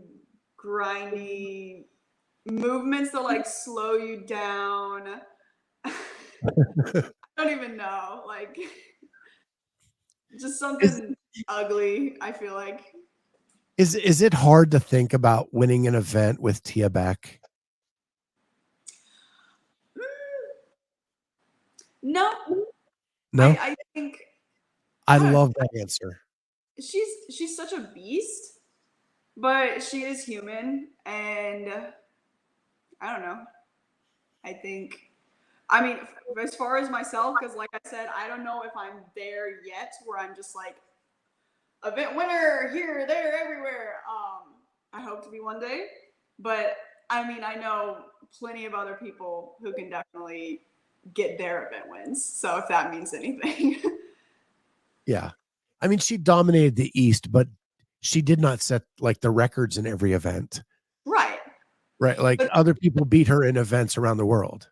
Speaker 3: grindy movements that like slow you down. I don't even know. Like, just something ugly, I feel like.
Speaker 2: Is it hard to think about winning an event with Tia back?
Speaker 3: No,
Speaker 2: No?
Speaker 3: I think
Speaker 2: I
Speaker 3: I don't know.
Speaker 2: love that answer.
Speaker 3: She's such a beast, but she is human, and I don't know. I think I mean, as far as myself, because like I said, I don't know if I'm there yet where I'm just like event winner here, there, everywhere. I hope to be one day, but I mean, I know plenty of other people who can definitely get their event wins. So if that means anything.
Speaker 2: Yeah. I mean, she dominated the East, but she did not set like the records in every event.
Speaker 3: Right.
Speaker 2: Right. Like
Speaker 3: But
Speaker 2: other people beat her in events around the world.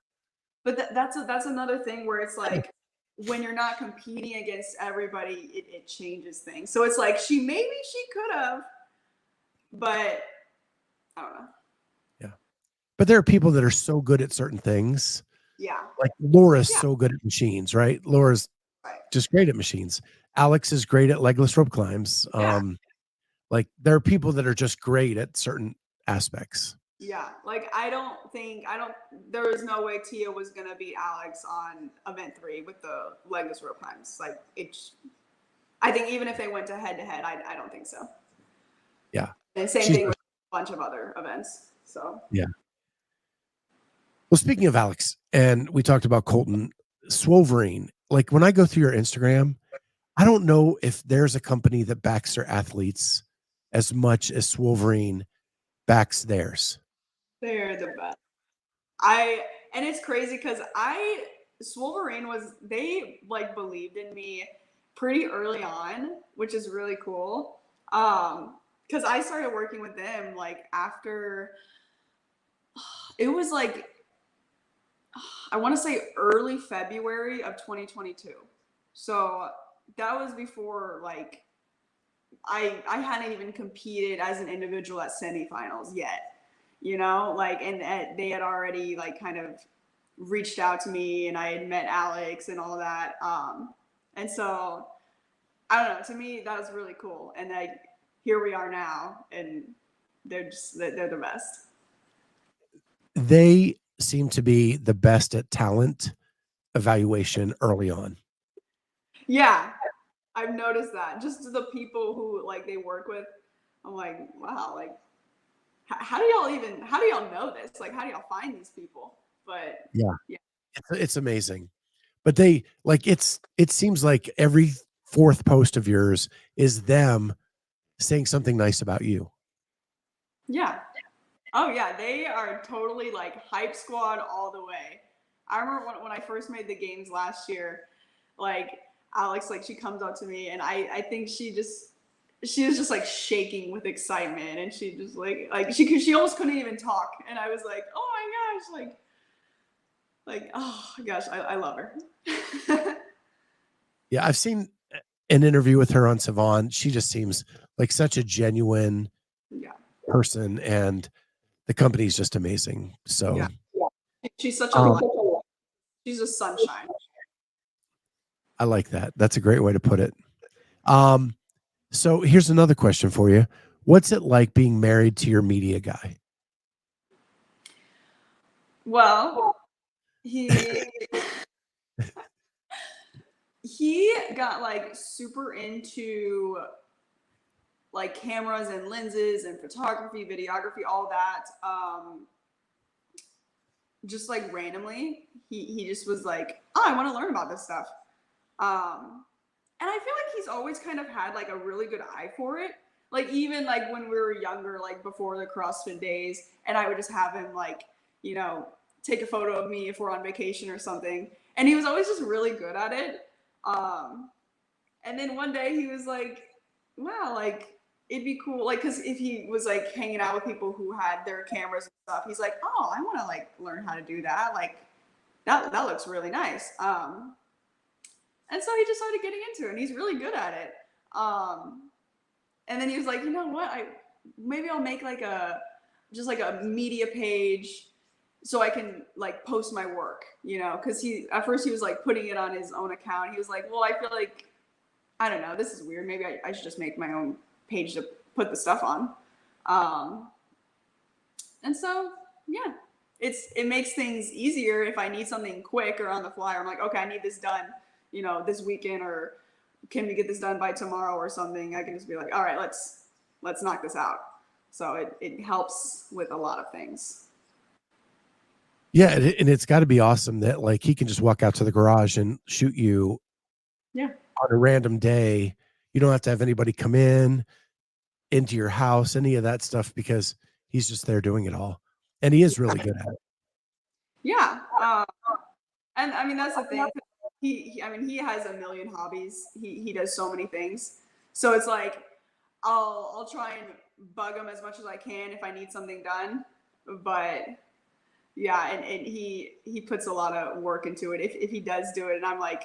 Speaker 3: that's another thing where it's like when you're not competing against everybody, it changes things. So it's like she could have, but I don't know.
Speaker 2: Yeah. But there are people that are so good at certain things.
Speaker 3: Yeah.
Speaker 2: Like Laura's
Speaker 3: Yeah.
Speaker 2: so good at machines, right? Laura's
Speaker 3: Right.
Speaker 2: just great at machines. Alex is great at legless rope climbs.
Speaker 3: Yeah.
Speaker 2: Like there are people that are just great at certain aspects.
Speaker 3: Yeah, like there is no way Tia was gonna beat Alex on event 3 with the legless rope climbs. Like I think even if they went to head, I don't think so.
Speaker 2: Yeah.
Speaker 3: And same thing with a bunch of other events. So
Speaker 2: yeah. Well, speaking of Alex, and we talked about Colton, Swoverine, like when I go through your Instagram, I don't know if there's a company that backs their athletes as much as Swoverine backs theirs.
Speaker 3: they're the best. And it's crazy because Swolverine they like believed in me pretty early on, which is really cool. Because I started working with them like after it was like I want to say early February of 2022. So that was before like I hadn't even competed as an individual at semifinals yet, like, and they had already like kind of reached out to me and I had met Alex and all that. And so I don't know, to me, that was really cool. And like, here we are now and they're the best.
Speaker 2: They seem to be the best at talent evaluation early on.
Speaker 3: Yeah. I've noticed that just the people who like they work with, I'm like, wow, like how do y'all know this? Like, how do y'all find these people? But
Speaker 2: Yeah.
Speaker 3: yeah.
Speaker 2: It's amazing. But they like it seems like every fourth post of yours is them saying something nice about you.
Speaker 3: Yeah. Oh yeah, they are totally like hype squad all the way. I remember when I first made the games last year, like Alex, like she comes up to me and I think she was just like shaking with excitement and she just like she almost couldn't even talk and I was like, oh my gosh, like oh my gosh, I love her.
Speaker 2: Yeah, I've seen an interview with her on Savon. She just seems like such a genuine
Speaker 3: Yeah.
Speaker 2: person, and the company's just amazing. So
Speaker 3: Yeah. She's such a light. She's a sunshine.
Speaker 2: I like that. That's a great way to put it. So here's another question for you. What's it like being married to your media guy?
Speaker 3: Well, he he got like super into like cameras and lenses and photography, videography, all that. Just like randomly, he just was like, oh, I want to learn about this stuff. And I feel like he's always kind of had like a really good eye for it. Like even like when we were younger, like before the CrossFit days, and I would just have him like, take a photo of me if we're on vacation or something. And he was always just really good at it. And then one day he was like, wow, like it'd be cool. Like, cause if he was like hanging out with people who had their cameras and stuff, he's like, oh, I want to like learn how to do that. Like that looks really nice. And so he just started getting into it and he's really good at it. And then he was like, you know what? Maybe I'll make like just like a media page so I can like post my work, cause at first he was like putting it on his own account. He was like, well, I feel like, I don't know, this is weird. Maybe I should just make my own page to put the stuff on. And so, yeah, it makes things easier if I need something quick or on the fly. Or I'm like, okay, I need this done, this weekend, or can we get this done by tomorrow or something? I can just be like, all right, let's knock this out. So it helps with a lot of things.
Speaker 2: Yeah, and it's got to be awesome that like he can just walk out to the garage and shoot you
Speaker 3: Yeah.
Speaker 2: on a random day. You don't have to have anybody come into your house, any of that stuff, because he's just there doing it all. And he is really good at it.
Speaker 3: Yeah. And I mean, that's the thing. I mean, he has a million hobbies. He does so many things. So it's like, I'll try and bug him as much as I can if I need something done. But yeah, and he puts a lot of work into it. If he does do it, and I'm like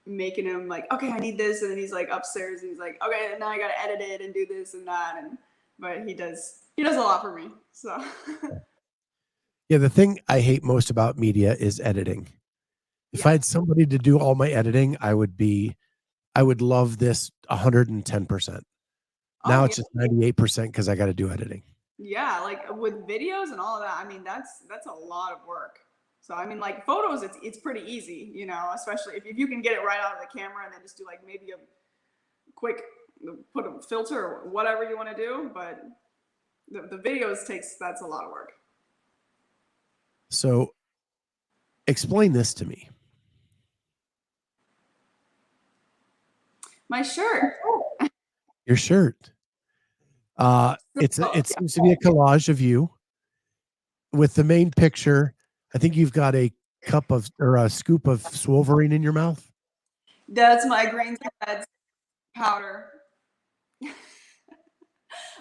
Speaker 3: making him like, okay, I need this, and then he's like upstairs, and he's like, okay, now I gotta edit it and do this and that, and but he does a lot for me. So
Speaker 2: Yeah, the thing I hate most about media is editing. If I
Speaker 3: yeah.
Speaker 2: had somebody to do all my editing, I would love this 110%.
Speaker 3: Oh
Speaker 2: Now
Speaker 3: yeah.
Speaker 2: it's just 98% because I got to do editing.
Speaker 3: Yeah, like with videos and all of that, I mean that's a lot of work. So I mean like photos it's pretty easy, you know, especially if you can get it right out of the camera and then just do like maybe a quick put a filter or whatever you want to do, but the videos that's a lot of work.
Speaker 2: So explain this to me.
Speaker 3: My shirt.
Speaker 2: Your shirt. It seems to be a collage of you with the main picture. I think you've got a cup of or a scoop of Swolverine in your mouth.
Speaker 3: That's my greens and reds powder.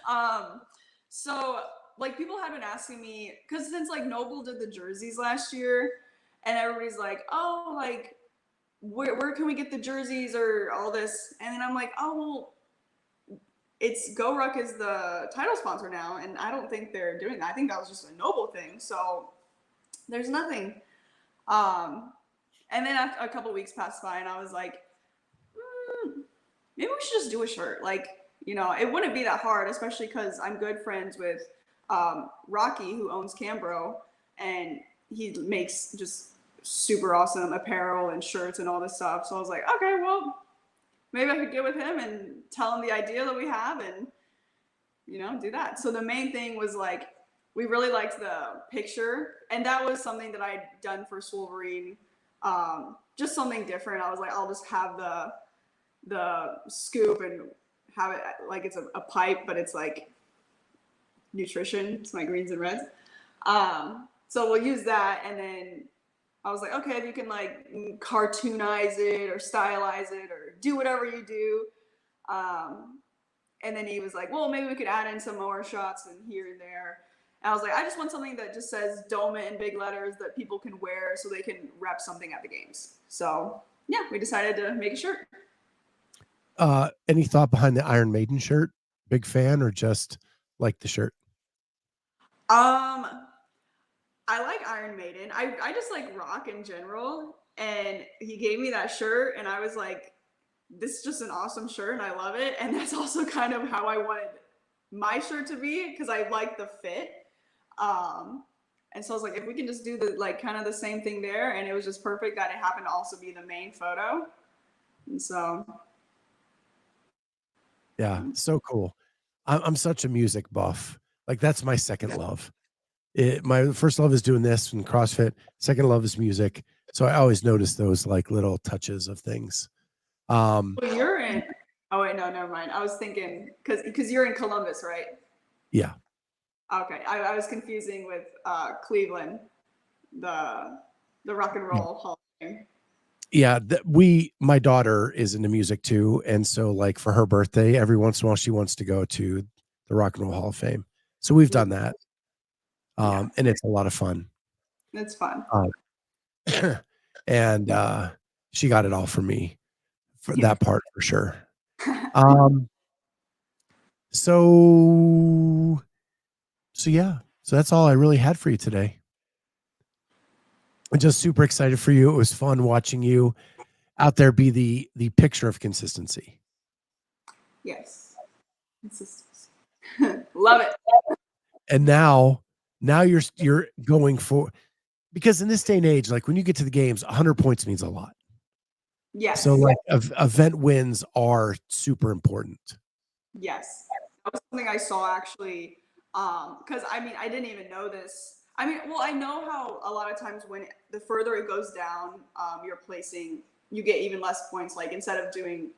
Speaker 3: um so like people have been asking me because since like Noble did the jerseys last year and everybody's like, oh, like where can we get the jerseys or all this? And then I'm like, oh, well, it's Go Ruck is the title sponsor now, and I don't think they're doing that. I think that was just a Noble thing. So there's nothing. And then after a couple weeks passed by, and I was like, maybe we should just do a shirt. Like, you know, it wouldn't be that hard, especially because I'm good friends with Rocky, who owns Cambro, and he makes just super awesome apparel and shirts and all this stuff. So I was like, okay, well, maybe I could get with him and tell him the idea that we have and, you know, do that. So the main thing was like, we really liked the picture. And that was something that I'd done for Swolverine. Just something different. I was like, I'll just have the scoop and have it like it's a pipe, but it's like nutrition. It's my greens and reds. So we'll use that, and then I was like, okay, if you can like cartoonize it or stylize it or do whatever you do. And then he was like, well, maybe we could add in some more shots and here and there. And I was like, I just want something that just says Domit in big letters that people can wear so they can rep something at the games. So yeah, we decided to make a shirt.
Speaker 2: Any thought behind the Iron Maiden shirt? Big fan or just like the shirt?
Speaker 3: I like Iron Maiden. I just like rock in general. And he gave me that shirt, and I was like, this is just an awesome shirt, and I love it. And that's also kind of how I wanted my shirt to be because I like the fit. And so I was like, if we can just do the like kind of the same thing there, and it was just perfect that it happened to also be the main photo. And so,
Speaker 2: Yeah, so cool. I'm such a music buff. Like that's my second love. My first love is doing this and CrossFit. Second love is music. So I always notice those like little touches of things.
Speaker 3: well, you're in. Oh wait, no, never mind. I was thinking because you're in Columbus, right?
Speaker 2: Yeah.
Speaker 3: Okay, I was confusing with Cleveland, the Rock and Roll Hall of Fame.
Speaker 2: Yeah, my daughter is into music too, and so like for her birthday, every once in a while she wants to go to the Rock and Roll Hall of Fame. So we've done that,
Speaker 3: Yeah,
Speaker 2: and it's a lot of fun.
Speaker 3: it's fun.
Speaker 2: And she got it all from me for
Speaker 3: Yeah.
Speaker 2: that part for sure. So yeah, so that's all I really had for you today. I'm just super excited for you. It was fun watching you out there be the picture of consistency.
Speaker 3: Yes, love it.
Speaker 2: And now you're going for, because in this day and age, like when you get to the games, 100 points means a lot.
Speaker 3: Yes.
Speaker 2: So like event wins are super important.
Speaker 3: Yes, that was something I saw actually. Because I mean, I didn't even know this. I mean, well, I know how a lot of times when the further it goes down, you get even less points. Like instead of doing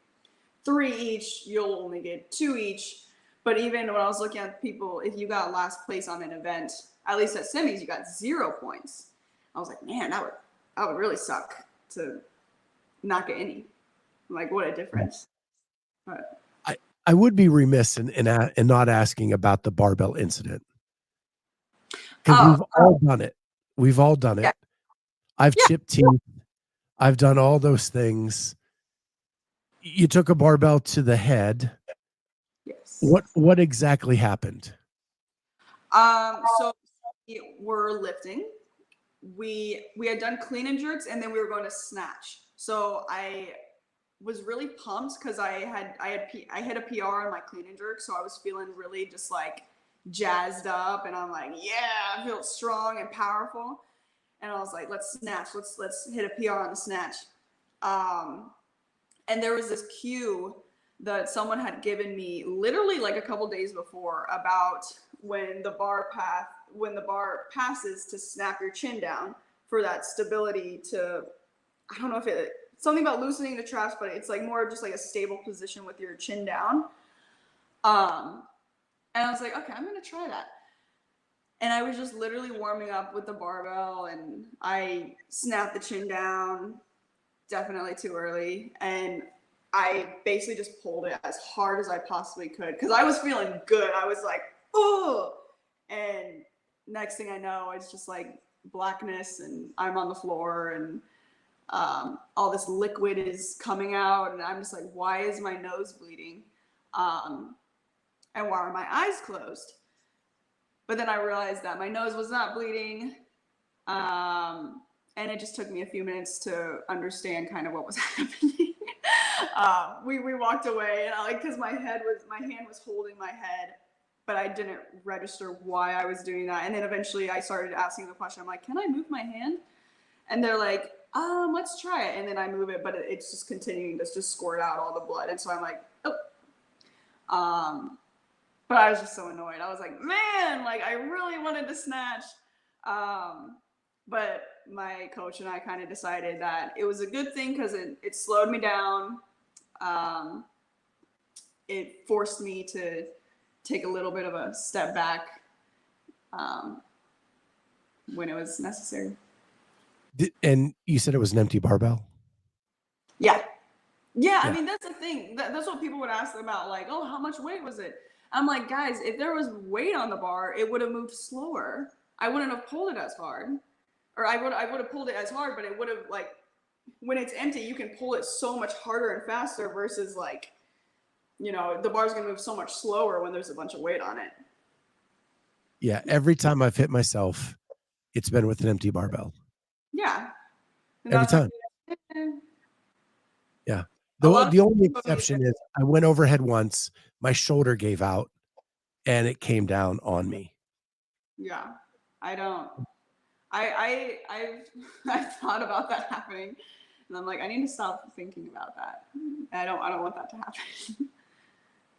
Speaker 3: 3 each, you'll only get 2 each. But even when I was looking at people, if you got last place on an event, at least at semis, you got 0 points. I was like, man, that would really suck to not get any. Like, what a difference. But
Speaker 2: I would be remiss in not asking about the barbell incident, because we've all done it. We've all done it.
Speaker 3: Yeah.
Speaker 2: I've chipped teeth. I've done all those things. You took a barbell to the head.
Speaker 3: yes.
Speaker 2: What exactly happened?
Speaker 3: So we were lifting. We had done clean and jerks, and then we were going to snatch. So I was really pumped because I hit a PR on my clean and jerk, so I was feeling really just like jazzed up, and I'm like, yeah, I feel strong and powerful. And I was like, let's snatch, let's hit a PR on the snatch. And there was this cue that someone had given me literally like a couple days before about when the bar passes to snap your chin down for that stability to, I don't know if it's something about loosening the traps, but it's like more of just like a stable position with your chin down. And I was like, okay, I'm gonna try that. And I was just literally warming up with the barbell, and I snapped the chin down, definitely too early. And I basically just pulled it as hard as I possibly could because I was feeling good. I was like, oh, and next thing I know, it's just like blackness, and I'm on the floor, and all this liquid is coming out, and I'm just like, why is my nose bleeding? And why are my eyes closed? But then I realized that my nose was not bleeding. And it just took me a few minutes to understand kind of what was happening. We walked away, and because my hand was holding my head, but I didn't register why I was doing that. And then eventually I started asking the question. I'm like, can I move my hand? And they're like, let's try it. And then I move it, but it's just continuing to just squirt out all the blood. And so I'm like, oh. But I was just so annoyed. I was like, man, like I really wanted to snatch. But my coach and I kind of decided that it was a good thing because it slowed me down. It forced me to take a little bit of a step back when it was necessary.
Speaker 2: And you said it was an empty barbell?
Speaker 3: Yeah. I mean, that's the thing. That's what people would ask about, like, oh, how much weight was it? I'm like, guys, if there was weight on the bar, it would have moved slower. I wouldn't have pulled it as hard. Or I would have pulled it as hard, but it would have, like, when it's empty, you can pull it so much harder and faster versus, like, the bar's going to move so much slower when there's a bunch of weight on it.
Speaker 2: Yeah, every time I've hit myself, it's been with an empty barbell.
Speaker 3: Yeah. And
Speaker 2: every time. Yeah. The only exception is I went overhead once, my shoulder gave out, and it came down on me.
Speaker 3: Yeah. I've thought about that happening, and I'm like, I need to stop thinking about that. I don't want that to happen.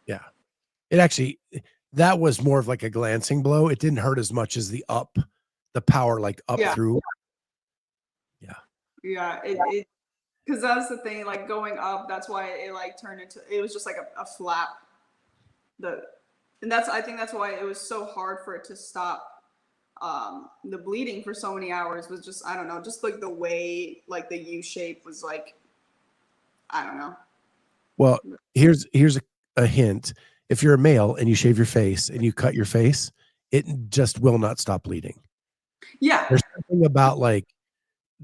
Speaker 2: Yeah. It actually, that was more of like a glancing blow. It didn't hurt as much as the power like up through. Yeah.
Speaker 3: Yeah. It because that's the thing, like going up, that's why it like turned into, it was just like a flap. I think that's why it was so hard for it to stop. The bleeding for so many hours was just, I don't know, just like the way, like the U shape was like, I don't know.
Speaker 2: Well, here's a hint. If you're a male and you shave your face and you cut your face, it just will not stop bleeding.
Speaker 3: Yeah.
Speaker 2: There's something about like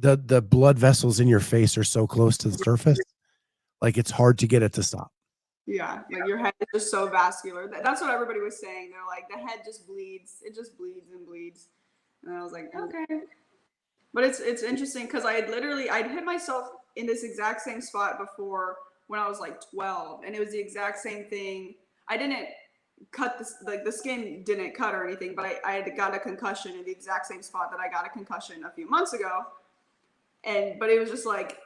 Speaker 2: the blood vessels in your face are so close to the surface, like it's hard to get it to stop.
Speaker 3: Yeah, like your head is just so vascular. That's what everybody was saying. They're like, the head just bleeds. It just bleeds and bleeds. And I was like, okay. But it's interesting because I'd hit myself in this exact same spot before when I was like 12, and it was the exact same thing. I didn't cut this, like the skin didn't cut or anything, but I had got a concussion in the exact same spot that I got a concussion a few months ago. But it was just like,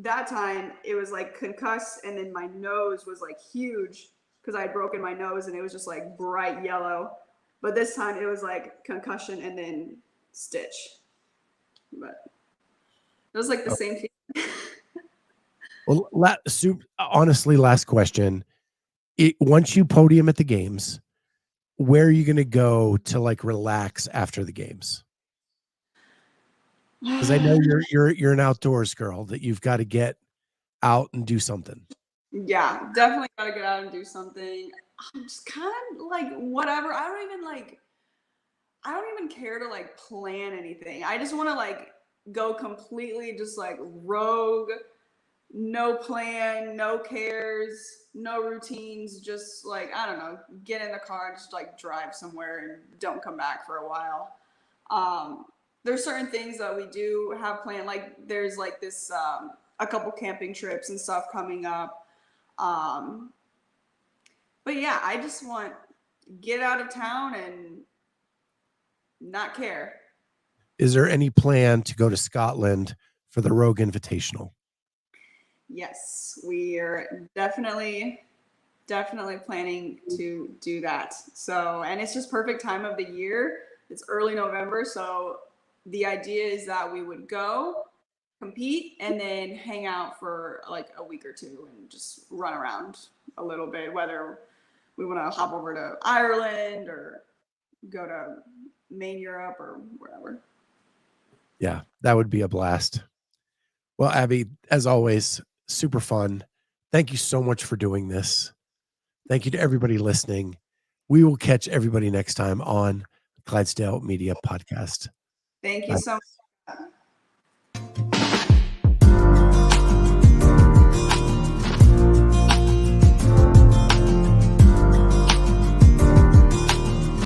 Speaker 3: that time it was like concussed, and then my nose was like huge because I had broken my nose and it was just like bright yellow. But this time it was like concussion and then stitch. But it was like the same thing.
Speaker 2: Well, honestly, last question. Once you podium at the games, where are you going to go to like relax after the games? Because I know you're an outdoors girl, that you've got to get out and do something.
Speaker 3: Yeah, definitely gotta get out and do something. I'm just kind of like whatever. I don't even care to like plan anything. I just want to like go completely just like rogue, no plan, no cares, no routines, just like I don't know, get in the car and just like drive somewhere and don't come back for a while. There's certain things that we do have planned, like there's like this a couple camping trips and stuff coming up. But yeah, I just want get out of town and not care.
Speaker 2: Is there any plan to go to Scotland for the Rogue Invitational?
Speaker 3: Yes, we are definitely planning to do that. So, and it's just perfect time of the year. It's early November, so the idea is that we would go compete and then hang out for like a week or two and just run around a little bit, whether we want to hop over to Ireland or go to main Europe or wherever.
Speaker 2: Yeah, that would be a blast. Well, Abbie, as always, super fun. Thank you so much for doing this. Thank you to everybody listening. We will catch everybody next time on Clydesdale Media Podcast.
Speaker 3: Thank you so much.